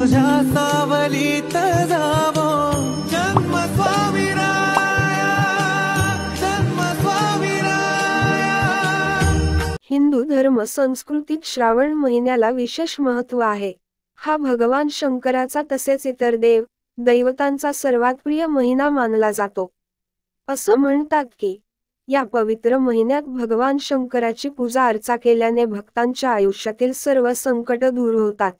तुझ्या सावलीत जावो जन्म स्वामीराया, जन्म स्वामीराया। हिंदू धर्म संस्कृतीत श्रावण महिन्याला विशेष महत्त्व आहे। हा भगवान शंकराचा तसेच इतर देव दैवतांचा सर्वात प्रिय महिना मानला जातो। असं म्हणतात की या पवित्र महिन्यात भगवान शंकराची पूजा अर्चा केल्याने भक्तांच्या आयुष्यातील सर्व संकट दूर होतात।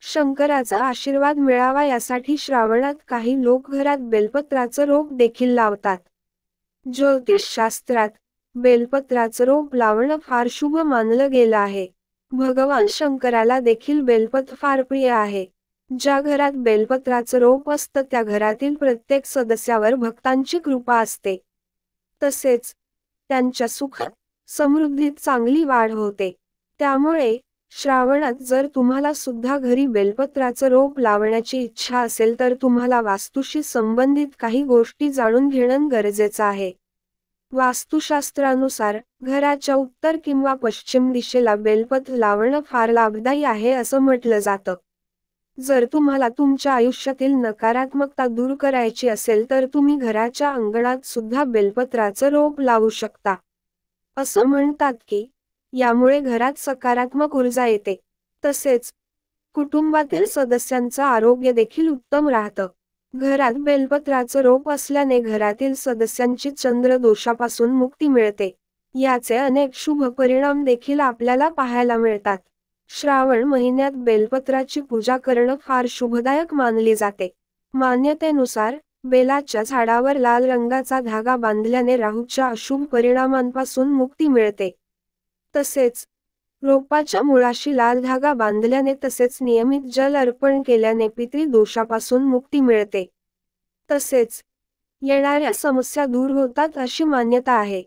शंकराचा आशीर्वाद मिळावा यासाठी श्रावणात काही लोक घरात बेलपत्राचं रोप देखील लावतात। ज्योतिषशास्त्रात बेलपत्राचं रोप लावणं फार शुभ मानलं गेलं आहे। भगवान शंकराला देखील बेलपत्र फार प्रिय आहे। ज्या घरात बेलपत्राचं रोप असतं त्या घरातील प्रत्येक सदस्यावर भक्तांची कृपा असते, तसेच त्यांच्या सुखात समृद्धीत चांगली वाढ होते। त्यामुळे श्रावणात जर तुम्हाला सुद्धा घरी बेलपत्राचं रोप लावण्याची इच्छा असेल तर तुम्हाला वास्तूशी संबंधित काही गोष्टी जाणून घेणं गरजेचं आहे। वास्तुशास्त्रानुसार घराच्या उत्तर किंवा पश्चिम दिशेला बेलपत्र लावणं फार लाभदायी आहे असं म्हटलं जातं। जर तुम्हाला तुमच्या आयुष्यातील नकारात्मकता दूर करायची असेल तर तुम्ही घराच्या अंगणात सुद्धा बेलपत्राचं रोप लावू शकता। असं म्हणतात की यामुळे घरात सकारात्मक ऊर्जा येते, तसेच कुटुंबातील सदस्यांचं आरोग्य देखील उत्तम राहतं। घरात बेलपत्राचं रोप असल्याने घरातील सदस्यांची चंद्र दोषापासून मुक्ती मिळते। याचे अनेक शुभ परिणाम देखील आपल्याला पाहायला मिळतात। श्रावण महिन्यात बेलपत्राची पूजा करणं फार शुभदायक मानली जाते। मान्यतेनुसार बेलाच्या झाडावर लाल रंगाचा धागा बांधल्याने राहूच्या अशुभ परिणामांपासून मुक्ती मिळते। तसेच रोपाच्या मुळाशी लाल धागा बांधल्याने तसेच नियमित जल अर्पण केल्याने पितरी दोषापासून मुक्ती मिळते। तसेच येणाऱ्या समस्या दूर होतात अशी मान्यता आहे।